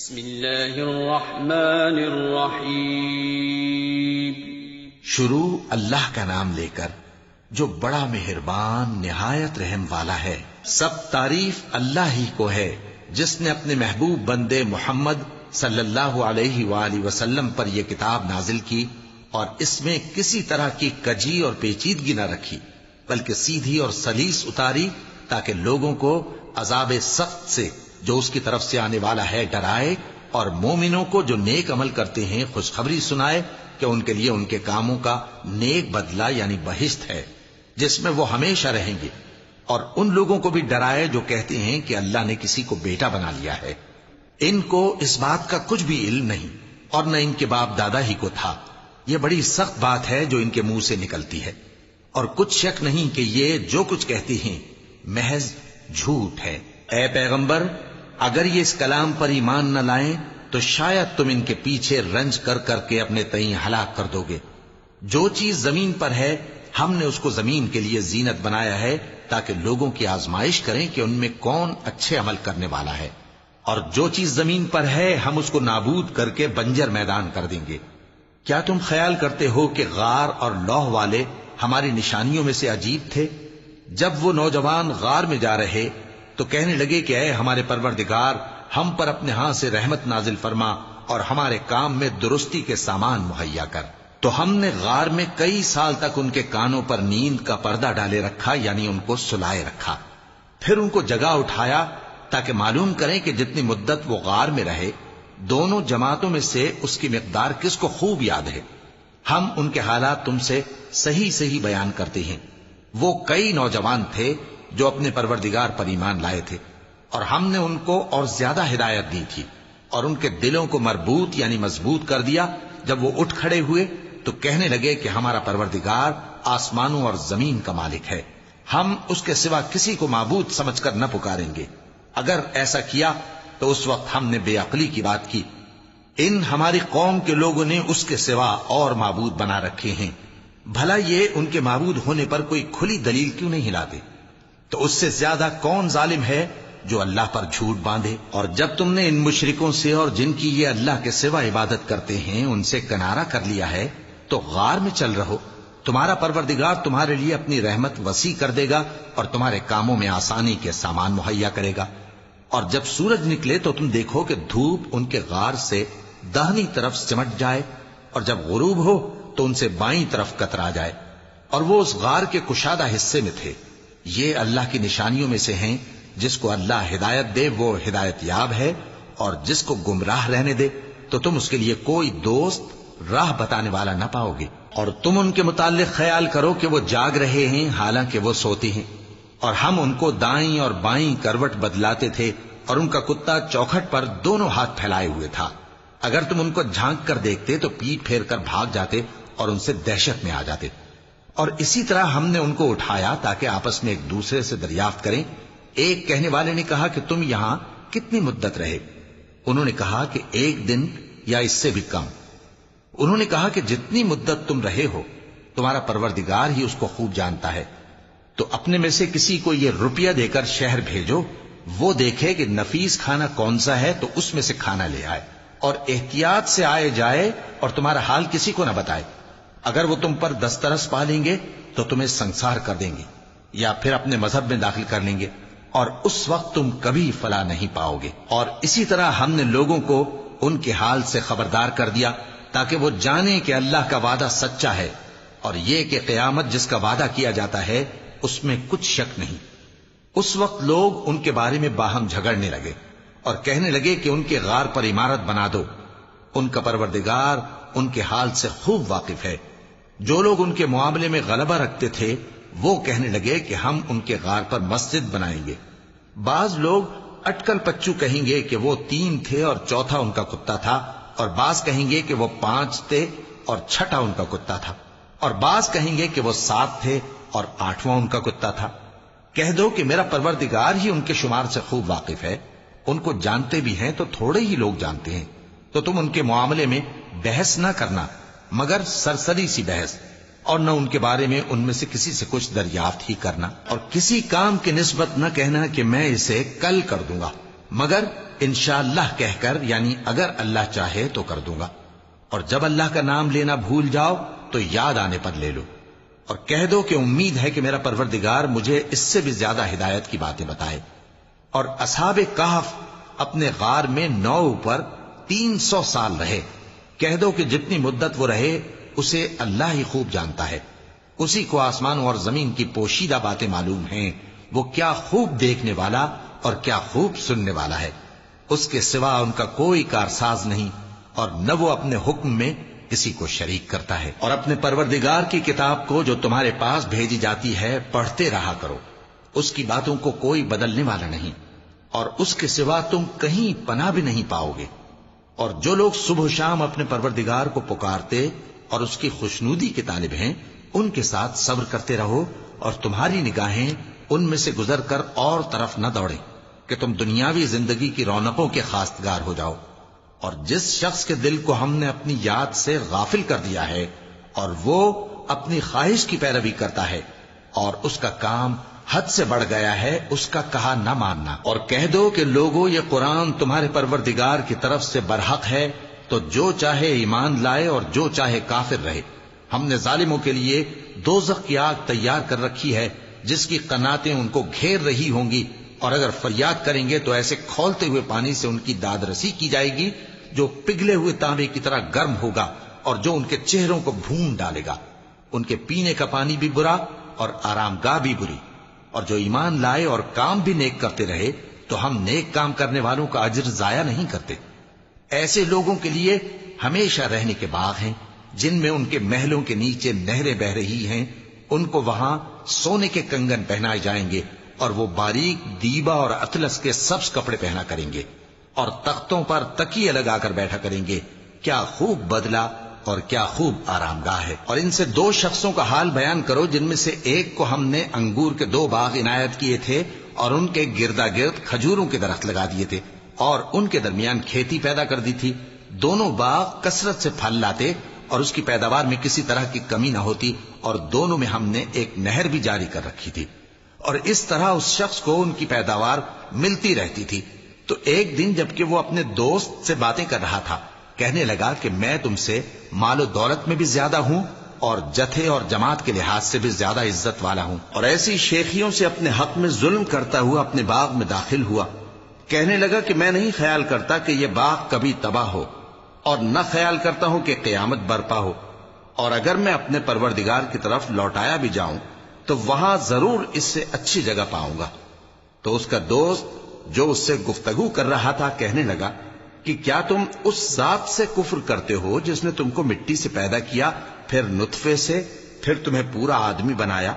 بسم اللہ الرحمن الرحیم۔ شروع اللہ کا نام لے کر جو بڑا مہربان نہایت رحم والا ہے۔ سب تعریف اللہ ہی کو ہے جس نے اپنے محبوب بندے محمد صلی اللہ علیہ وآلہ وسلم پر یہ کتاب نازل کی اور اس میں کسی طرح کی کجی اور پیچیدگی نہ رکھی، بلکہ سیدھی اور سلیس اتاری تاکہ لوگوں کو عذاب سخت سے جو اس کی طرف سے آنے والا ہے ڈرائے، اور مومنوں کو جو نیک عمل کرتے ہیں خوشخبری سنائے کہ ان کے لیے ان کے کاموں کا نیک بدلہ یعنی بہشت ہے جس میں وہ ہمیشہ رہیں گے، اور ان لوگوں کو بھی ڈرائے جو کہتے ہیں کہ اللہ نے کسی کو بیٹا بنا لیا ہے۔ ان کو اس بات کا کچھ بھی علم نہیں اور نہ ان کے باپ دادا ہی کو تھا۔ یہ بڑی سخت بات ہے جو ان کے منہ سے نکلتی ہے، اور کچھ شک نہیں کہ یہ جو کچھ کہتے ہیں محض جھوٹ ہے۔ اے پیغمبر، اگر یہ اس کلام پر ایمان نہ لائیں تو شاید تم ان کے پیچھے رنج کر کر کے اپنے تئیں ہلاک کر دو گے۔ جو چیز زمین پر ہے ہم نے اس کو زمین کے لیے زینت بنایا ہے تاکہ لوگوں کی آزمائش کریں کہ ان میں کون اچھے عمل کرنے والا ہے، اور جو چیز زمین پر ہے ہم اس کو نابود کر کے بنجر میدان کر دیں گے۔ کیا تم خیال کرتے ہو کہ غار اور لوح والے ہماری نشانیوں میں سے عجیب تھے؟ جب وہ نوجوان غار میں جا رہے تو کہنے لگے کہ اے ہمارے پروردگار، ہم پر اپنے ہاں سے رحمت نازل فرما اور ہمارے کام میں درستی کے سامان مہیا کر۔ تو ہم نے غار میں کئی سال تک ان کے کانوں پر نیند کا پردہ ڈالے رکھا، یعنی ان کو سلائے رکھا، پھر ان کو جگا اٹھایا تاکہ معلوم کریں کہ جتنی مدت وہ غار میں رہے دونوں جماعتوں میں سے اس کی مقدار کس کو خوب یاد ہے۔ ہم ان کے حالات تم سے صحیح صحیح بیان کرتے ہیں۔ وہ کئی نوجوان تھے جو اپنے پروردگار پر ایمان لائے تھے، اور ہم نے ان کو اور زیادہ ہدایت دی تھی، اور ان کے دلوں کو مربوط یعنی مضبوط کر دیا۔ جب وہ اٹھ کھڑے ہوئے تو کہنے لگے کہ ہمارا پروردگار آسمانوں اور زمین کا مالک ہے، ہم اس کے سوا کسی کو معبود سمجھ کر نہ پکاریں گے۔ اگر ایسا کیا تو اس وقت ہم نے بے عقلی کی بات کی۔ ان ہماری قوم کے لوگوں نے اس کے سوا اور معبود بنا رکھے ہیں، بھلا یہ ان کے معبود ہونے پر کوئی کھلی دلیل کیوں نہیں لاتے؟ تو اس سے زیادہ کون ظالم ہے جو اللہ پر جھوٹ باندھے؟ اور جب تم نے ان مشرکوں سے اور جن کی یہ اللہ کے سوا عبادت کرتے ہیں ان سے کنارہ کر لیا ہے تو غار میں چل رہو، تمہارا پروردگار تمہارے لیے اپنی رحمت وسیع کر دے گا اور تمہارے کاموں میں آسانی کے سامان مہیا کرے گا۔ اور جب سورج نکلے تو تم دیکھو کہ دھوپ ان کے غار سے داہنی طرف سمٹ جائے، اور جب غروب ہو تو ان سے بائیں طرف کترا جائے، اور وہ اس غار کے کشادہ حصے میں تھے۔ یہ اللہ کی نشانیوں میں سے ہیں، جس کو اللہ ہدایت دے وہ ہدایت یاب ہے، اور جس کو گمراہ رہنے دے تو تم اس کے لیے کوئی دوست راہ بتانے والا نہ پاؤ گے۔ اور تم ان کے متعلق خیال کرو کہ وہ جاگ رہے ہیں حالانکہ وہ سوتے ہیں، اور ہم ان کو دائیں اور بائیں کروٹ بدلاتے تھے، اور ان کا کتا چوکھٹ پر دونوں ہاتھ پھیلائے ہوئے تھا۔ اگر تم ان کو جھانک کر دیکھتے تو پیٹ پھیر کر بھاگ جاتے اور ان سے دہشت میں آ جاتے۔ اور اسی طرح ہم نے ان کو اٹھایا تاکہ آپس میں ایک دوسرے سے دریافت کریں۔ ایک کہنے والے نے کہا کہ تم یہاں کتنی مدت رہے؟ انہوں نے کہا کہ 1 دن یا اس سے بھی کم۔ انہوں نے کہا کہ جتنی مدت تم رہے ہو تمہارا پروردگار ہی اس کو خوب جانتا ہے، تو اپنے میں سے کسی کو یہ روپیہ دے کر شہر بھیجو، وہ دیکھے کہ نفیس کھانا کون سا ہے تو اس میں سے کھانا لے آئے، اور احتیاط سے آئے جائے اور تمہارا حال کسی کو نہ بتائے۔ اگر وہ تم پر دسترس پا لیں گے تو تمہیں سنسار کر دیں گے یا پھر اپنے مذہب میں داخل کر لیں گے، اور اس وقت تم کبھی فلاح نہیں پاؤ گے۔ اور اسی طرح ہم نے لوگوں کو ان کے حال سے خبردار کر دیا تاکہ وہ جانیں کہ اللہ کا وعدہ سچا ہے، اور یہ کہ قیامت جس کا وعدہ کیا جاتا ہے اس میں کچھ شک نہیں۔ اس وقت لوگ ان کے بارے میں باہم جھگڑنے لگے اور کہنے لگے کہ ان کے غار پر عمارت بنا دو۔ ان کا پروردگار ان کے حال سے خوب واقف ہے۔ جو لوگ ان کے معاملے میں غلبہ رکھتے تھے وہ کہنے لگے کہ ہم ان کے غار پر مسجد بنائیں گے۔ بعض لوگ اٹکل پچو کہیں گے کہ وہ 3 تھے اور چوتھا ان کا کتا تھا، اور بعض کہیں گے کہ وہ 5 تھے اور چھٹا ان کا کتا تھا، اور بعض کہیں گے کہ وہ 7 تھے اور 8واں ان کا کتا تھا۔ کہہ دو کہ میرا پروردگار ہی ان کے شمار سے خوب واقف ہے، ان کو جانتے بھی ہیں تو تھوڑے ہی لوگ جانتے ہیں۔ تو تم ان کے معاملے میں بحث نہ کرنا مگر سرسری سی بحث، اور نہ ان کے بارے میں ان میں سے کسی سے کچھ دریافت ہی کرنا، اور کسی کام کی نسبت نہ کہنا کہ میں اسے کل کر دوں گا، مگر انشاءاللہ کہہ کر، یعنی اگر اللہ چاہے تو کر دوں گا، اور جب اللہ کا نام لینا بھول جاؤ تو یاد آنے پر لے لو، اور کہہ دو کہ امید ہے کہ میرا پروردگار مجھے اس سے بھی زیادہ ہدایت کی باتیں بتائے۔ اور اصحاب کہف اپنے غار میں 9 اوپر 300 سال رہے۔ کہہ دو کہ جتنی مدت وہ رہے اسے اللہ ہی خوب جانتا ہے، اسی کو آسمانوں اور زمین کی پوشیدہ باتیں معلوم ہیں، وہ کیا خوب دیکھنے والا اور کیا خوب سننے والا ہے۔ اس کے سوا ان کا کوئی کارساز نہیں، اور نہ وہ اپنے حکم میں کسی کو شریک کرتا ہے۔ اور اپنے پروردگار کی کتاب کو جو تمہارے پاس بھیجی جاتی ہے پڑھتے رہا کرو، اس کی باتوں کو کوئی بدلنے والا نہیں، اور اس کے سوا تم کہیں پناہ بھی نہیں پاؤ گے۔ اور جو لوگ صبح و شام اپنے پروردگار کو پکارتے اور اس کی خوشنودی کے طالب ہیں، ان کے ساتھ صبر کرتے رہو، اور تمہاری نگاہیں ان میں سے گزر کر اور طرف نہ دوڑیں کہ تم دنیاوی زندگی کی رونقوں کے خواستگار ہو جاؤ۔ اور جس شخص کے دل کو ہم نے اپنی یاد سے غافل کر دیا ہے اور وہ اپنی خواہش کی پیروی کرتا ہے اور اس کا کام حد سے بڑھ گیا ہے، اس کا کہا نہ ماننا۔ اور کہہ دو کہ لوگوں، یہ قرآن تمہارے پروردگار کی طرف سے برحق ہے، تو جو چاہے ایمان لائے اور جو چاہے کافر رہے۔ ہم نے ظالموں کے لیے دوزخ کی آگ تیار کر رکھی ہے جس کی قناتیں ان کو گھیر رہی ہوں گی، اور اگر فریاد کریں گے تو ایسے کھولتے ہوئے پانی سے ان کی داد رسی کی جائے گی جو پگھلے ہوئے تانبے کی طرح گرم ہوگا اور جو ان کے چہروں کو بھون ڈالے گا۔ ان کے پینے کا پانی بھی برا اور آرام گاہ بھی بری۔ اور جو ایمان لائے اور کام بھی نیک کرتے رہے تو ہم نیک کام کرنے والوں کا اجر ضائع نہیں کرتے۔ ایسے لوگوں کے لیے ہمیشہ رہنے کے باغ ہیں جن میں ان کے محلوں کے نیچے نہریں بہ رہی ہیں، ان کو وہاں سونے کے کنگن پہنائے جائیں گے، اور وہ باریک دیبا اور اطلس کے سبز کپڑے پہنا کریں گے، اور تختوں پر تکیے لگا کر بیٹھا کریں گے۔ کیا خوب بدلہ اور کیا خوب آرام گاہ ہے۔ اور ان سے 2 شخصوں کا حال بیان کرو جن میں سے ایک کو ہم نے انگور کے 2 باغ عنایت کیے تھے اور ان کے گردا گرد کھجوروں کے درخت لگا دیے تھے اور ان کے درمیان کھیتی پیدا کر دی تھی۔ دونوں باغ کثرت سے پھل لاتے اور اس کی پیداوار میں کسی طرح کی کمی نہ ہوتی، اور دونوں میں ہم نے ایک نہر بھی جاری کر رکھی تھی، اور اس طرح اس شخص کو ان کی پیداوار ملتی رہتی تھی۔ تو ایک دن جبکہ وہ اپنے دوست سے باتیں کر رہا تھا، کہنے لگا کہ میں تم سے مال و دولت میں بھی زیادہ ہوں اور جتھے اور جماعت کے لحاظ سے بھی زیادہ عزت والا ہوں، اور ایسی شیخیوں سے اپنے حق میں ظلم کرتا ہوا اپنے باغ میں داخل ہوا۔ کہنے لگا کہ میں نہیں خیال کرتا کہ یہ باغ کبھی تباہ ہو، اور نہ خیال کرتا ہوں کہ قیامت برپا ہو، اور اگر میں اپنے پروردگار کی طرف لوٹایا بھی جاؤں تو وہاں ضرور اس سے اچھی جگہ پاؤں گا۔ تو اس کا دوست جو اس سے گفتگو کر رہا تھا کہنے لگا کہ کیا تم اس ذات سے کفر کرتے ہو جس نے تم کو مٹی سے پیدا کیا، پھر نطفے سے، پھر تمہیں پورا آدمی بنایا؟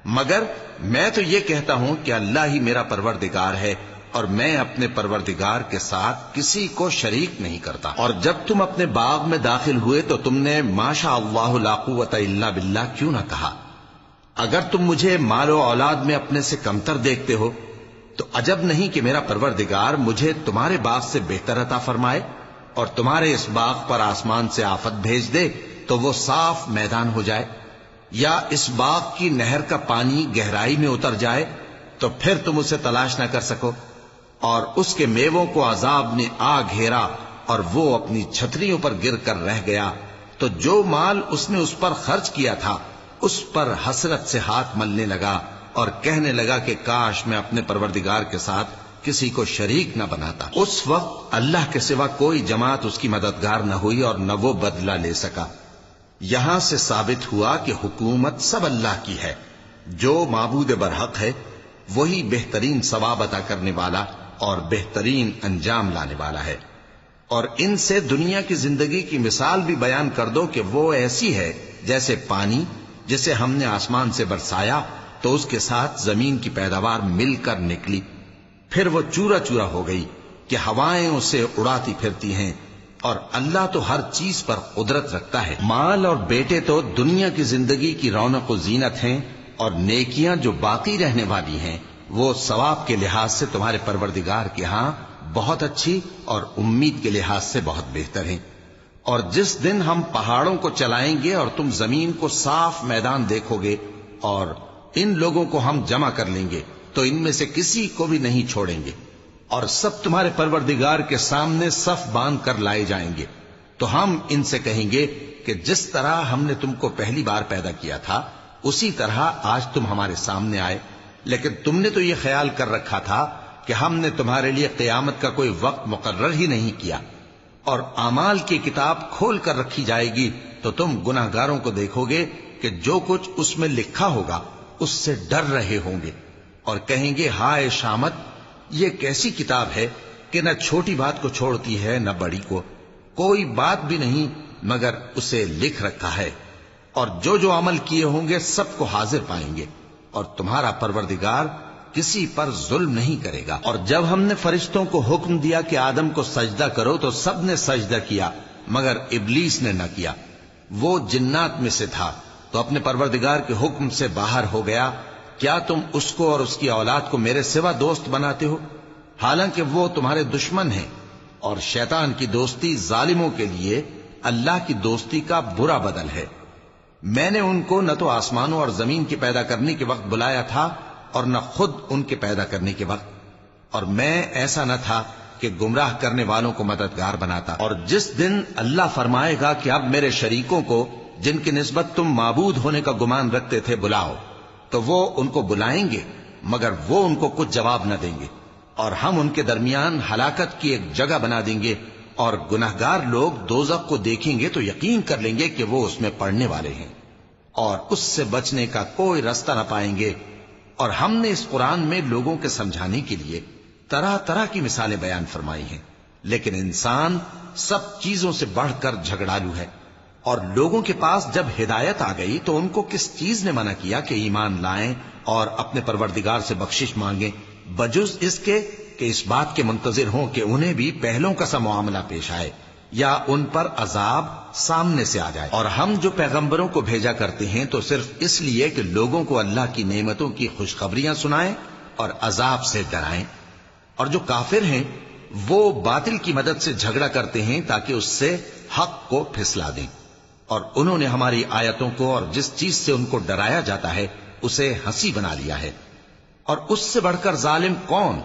مگر میں تو یہ کہتا ہوں کہ اللہ ہی میرا پروردگار ہے، اور میں اپنے پروردگار کے ساتھ کسی کو شریک نہیں کرتا۔ اور جب تم اپنے باغ میں داخل ہوئے تو تم نے ما شاء اللہ لا قوت الا باللہ کیوں نہ کہا؟ اگر تم مجھے مال و اولاد میں اپنے سے کمتر دیکھتے ہو تو عجب نہیں کہ میرا پروردگار مجھے تمہارے باغ سے بہتر عطا فرمائے اور تمہارے اس باغ پر آسمان سے آفت بھیج دے تو وہ صاف میدان ہو جائے، یا اس باغ کی نہر کا پانی گہرائی میں اتر جائے تو پھر تم اسے تلاش نہ کر سکو، اور اس کے میووں کو عذاب نے آ گھیرا اور وہ اپنی چھتریوں پر گر کر رہ گیا، تو جو مال اس نے اس پر خرچ کیا تھا اس پر حسرت سے ہاتھ ملنے لگا اور کہنے لگا کہ کاش میں اپنے پروردگار کے ساتھ کسی کو شریک نہ بناتا۔ اس وقت اللہ کے سوا کوئی جماعت اس کی مددگار نہ ہوئی اور نہ وہ بدلہ لے سکا۔ یہاں سے ثابت ہوا کہ حکومت سب اللہ کی ہے، جو معبود برحق ہے وہی بہترین ثواب عطا کرنے والا اور بہترین انجام لانے والا ہے۔ اور ان سے دنیا کی زندگی کی مثال بھی بیان کر دو کہ وہ ایسی ہے جیسے پانی جسے ہم نے آسمان سے برسایا تو اس کے ساتھ زمین کی پیداوار مل کر نکلی، پھر وہ چورا چورا ہو گئی کہ ہوائیں اسے اڑاتی پھرتی ہیں، اور اللہ تو ہر چیز پر قدرت رکھتا ہے۔ مال اور بیٹے تو دنیا کی زندگی کی رونق و زینت ہیں، اور نیکیاں جو باقی رہنے والی ہیں وہ ثواب کے لحاظ سے تمہارے پروردگار کے ہاں بہت اچھی اور امید کے لحاظ سے بہت بہتر ہیں۔ اور جس دن ہم پہاڑوں کو چلائیں گے اور تم زمین کو صاف میدان دیکھو گے اور ان لوگوں کو ہم جمع کر لیں گے تو ان میں سے کسی کو بھی نہیں چھوڑیں گے، اور سب تمہارے پروردگار کے سامنے صف باندھ کر لائے جائیں گے، تو ہم ان سے کہیں گے کہ جس طرح ہم نے تم کو پہلی بار پیدا کیا تھا اسی طرح آج تم ہمارے سامنے آئے، لیکن تم نے تو یہ خیال کر رکھا تھا کہ ہم نے تمہارے لیے قیامت کا کوئی وقت مقرر ہی نہیں کیا، اور اعمال کی کتاب کھول کر رکھی جائے گی تو تم گناہگاروں کو دیکھو گے کہ جو کچھ اس میں لکھا ہوگا اس سے ڈر رہے ہوں گے، اور کہیں گے ہائے شامت، یہ کیسی کتاب ہے کہ نہ چھوٹی بات کو چھوڑتی ہے نہ بڑی کو، کوئی بات بھی نہیں مگر اسے لکھ رکھا ہے، اور جو جو عمل کیے ہوں گے سب کو حاضر پائیں گے، اور تمہارا پروردگار کسی پر ظلم نہیں کرے گا۔ اور جب ہم نے فرشتوں کو حکم دیا کہ آدم کو سجدہ کرو تو سب نے سجدہ کیا مگر ابلیس نے نہ کیا، وہ جنات میں سے تھا تو اپنے پروردگار کے حکم سے باہر ہو گیا۔ کیا تم اس کو اور اس کی اولاد کو میرے سوا دوست بناتے ہو، حالانکہ وہ تمہارے دشمن ہیں، اور شیطان کی دوستی ظالموں کے لیے اللہ کی دوستی کا برا بدل ہے۔ میں نے ان کو نہ تو آسمانوں اور زمین کے پیدا کرنے کے وقت بلایا تھا اور نہ خود ان کے پیدا کرنے کے وقت، اور میں ایسا نہ تھا کہ گمراہ کرنے والوں کو مددگار بناتا۔ اور جس دن اللہ فرمائے گا کہ اب میرے شریکوں کو جن کی نسبت تم معبود ہونے کا گمان رکھتے تھے بلاؤ، تو وہ ان کو بلائیں گے مگر وہ ان کو کچھ جواب نہ دیں گے، اور ہم ان کے درمیان ہلاکت کی ایک جگہ بنا دیں گے، اور گناہگار لوگ دوزخ کو دیکھیں گے تو یقین کر لیں گے کہ وہ اس میں پڑنے والے ہیں، اور اس سے بچنے کا کوئی راستہ نہ پائیں گے۔ اور ہم نے اس قرآن میں لوگوں کے سمجھانے کے لیے طرح طرح کی مثالیں بیان فرمائی ہیں، لیکن انسان سب چیزوں سے بڑھ کر جھگڑالو ہے، اور لوگوں کے پاس جب ہدایت آ گئی تو ان کو کس چیز نے منع کیا کہ ایمان لائیں اور اپنے پروردگار سے بخشش مانگیں، بجز اس کے کہ اس بات کے منتظر ہوں کہ انہیں بھی پہلوں کا سا معاملہ پیش آئے یا ان پر عذاب سامنے سے آ جائے۔ اور ہم جو پیغمبروں کو بھیجا کرتے ہیں تو صرف اس لیے کہ لوگوں کو اللہ کی نعمتوں کی خوشخبریاں سنائیں اور عذاب سے ڈرائیں، اور جو کافر ہیں وہ باطل کی مدد سے جھگڑا کرتے ہیں تاکہ اس سے حق کو پھسلا دیں، اور انہوں نے ہماری آیتوں کو اور جس چیز سے ان کو ڈرایا جاتا ہے اسے ہنسی بنا لیا ہے۔ اور اس سے بڑھ کر ظالم کون،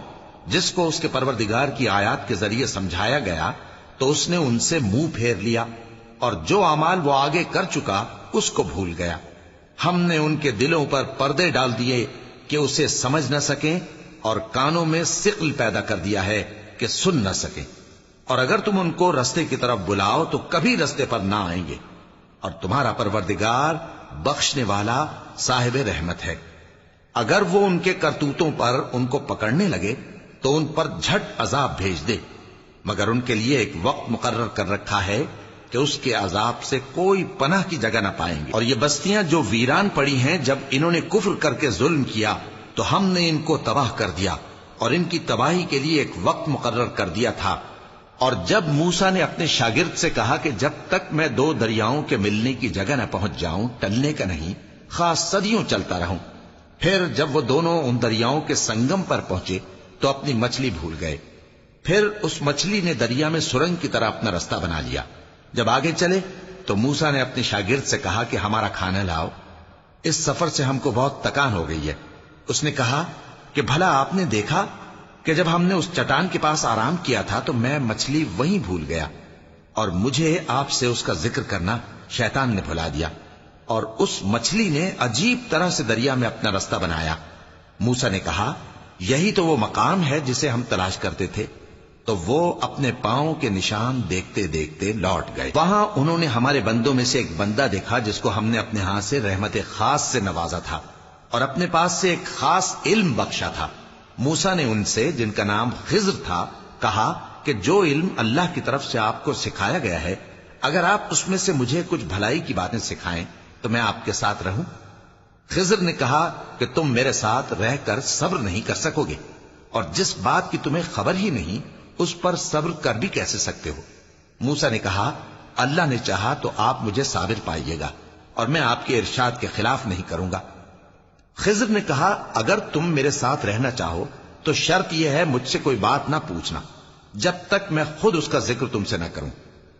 جس کو اس کے پروردگار کی آیات کے ذریعے سمجھایا گیا تو اس نے ان سے منہ پھیر لیا، اور جو اعمال وہ آگے کر چکا اس کو بھول گیا۔ ہم نے ان کے دلوں پر پردے ڈال دیے کہ اسے سمجھ نہ سکیں، اور کانوں میں ثقل پیدا کر دیا ہے کہ سن نہ سکیں، اور اگر تم ان کو رستے کی طرف بلاؤ تو کبھی رستے پر نہ آئیں گے، اور تمہارا پروردگار بخشنے والا صاحب رحمت ہے۔ اگر وہ ان کے کرتوتوں پر ان کو پکڑنے لگے تو ان پر جھٹ عذاب بھیج دے، مگر ان کے لیے ایک وقت مقرر کر رکھا ہے کہ اس کے عذاب سے کوئی پناہ کی جگہ نہ پائیں گے۔ اور یہ بستیاں جو ویران پڑی ہیں، جب انہوں نے کفر کر کے ظلم کیا تو ہم نے ان کو تباہ کر دیا، اور ان کی تباہی کے لیے ایک وقت مقرر کر دیا تھا۔ اور جب موسیٰ نے اپنے شاگرد سے کہا کہ جب تک میں دو دریاؤں کے ملنے کی جگہ نہ پہنچ جاؤں ٹلنے کا نہیں، خاص صدیوں چلتا رہوں، پھر جب وہ دونوں ان دریاؤں کے سنگم پر پہنچے تو اپنی مچھلی بھول گئے، پھر اس مچھلی نے دریا میں سرنگ کی طرح اپنا راستہ بنا لیا۔ جب آگے چلے تو موسیٰ نے اپنے شاگرد سے کہا کہ ہمارا کھانا لاؤ، اس سفر سے ہم کو بہت تکان ہو گئی ہے۔ اس نے کہا کہ بھلا آپ نے دیکھا کہ جب ہم نے اس چٹان کے پاس آرام کیا تھا تو میں مچھلی وہیں بھول گیا، اور مجھے آپ سے اس کا ذکر کرنا شیطان نے بھلا دیا، اور اس مچھلی نے عجیب طرح سے دریا میں اپنا راستہ بنایا۔ موسیٰ نے کہا یہی تو وہ مقام ہے جسے ہم تلاش کرتے تھے، تو وہ اپنے پاؤں کے نشان دیکھتے دیکھتے لوٹ گئے۔ وہاں انہوں نے ہمارے بندوں میں سے ایک بندہ دیکھا جس کو ہم نے اپنے ہاتھ سے رحمت خاص سے نوازا تھا اور اپنے پاس سے ایک خاص علم بخشا تھا۔ موسیٰ نے ان سے جن کا نام خضر تھا کہا کہ جو علم اللہ کی طرف سے آپ کو سکھایا گیا ہے، اگر آپ اس میں سے مجھے کچھ بھلائی کی باتیں سکھائیں تو میں آپ کے ساتھ رہوں۔ خضر نے کہا کہ تم میرے ساتھ رہ کر صبر نہیں کر سکو گے، اور جس بات کی تمہیں خبر ہی نہیں اس پر صبر کر بھی کیسے سکتے ہو؟ موسیٰ نے کہا اللہ نے چاہا تو آپ مجھے صابر پائیے گا، اور میں آپ کے ارشاد کے خلاف نہیں کروں گا۔ خضر نے کہا اگر تم میرے ساتھ رہنا چاہو تو شرط یہ ہے مجھ سے کوئی بات نہ پوچھنا جب تک میں خود اس کا ذکر تم سے نہ کروں۔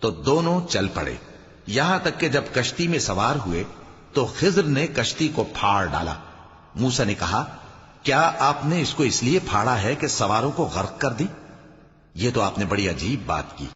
تو دونوں چل پڑے، یہاں تک کہ جب کشتی میں سوار ہوئے تو خضر نے کشتی کو پھاڑ ڈالا۔ موسیٰ نے کہا کیا آپ نے اس کو اس لیے پھاڑا ہے کہ سواروں کو غرق کر دی؟ یہ تو آپ نے بڑی عجیب بات کی۔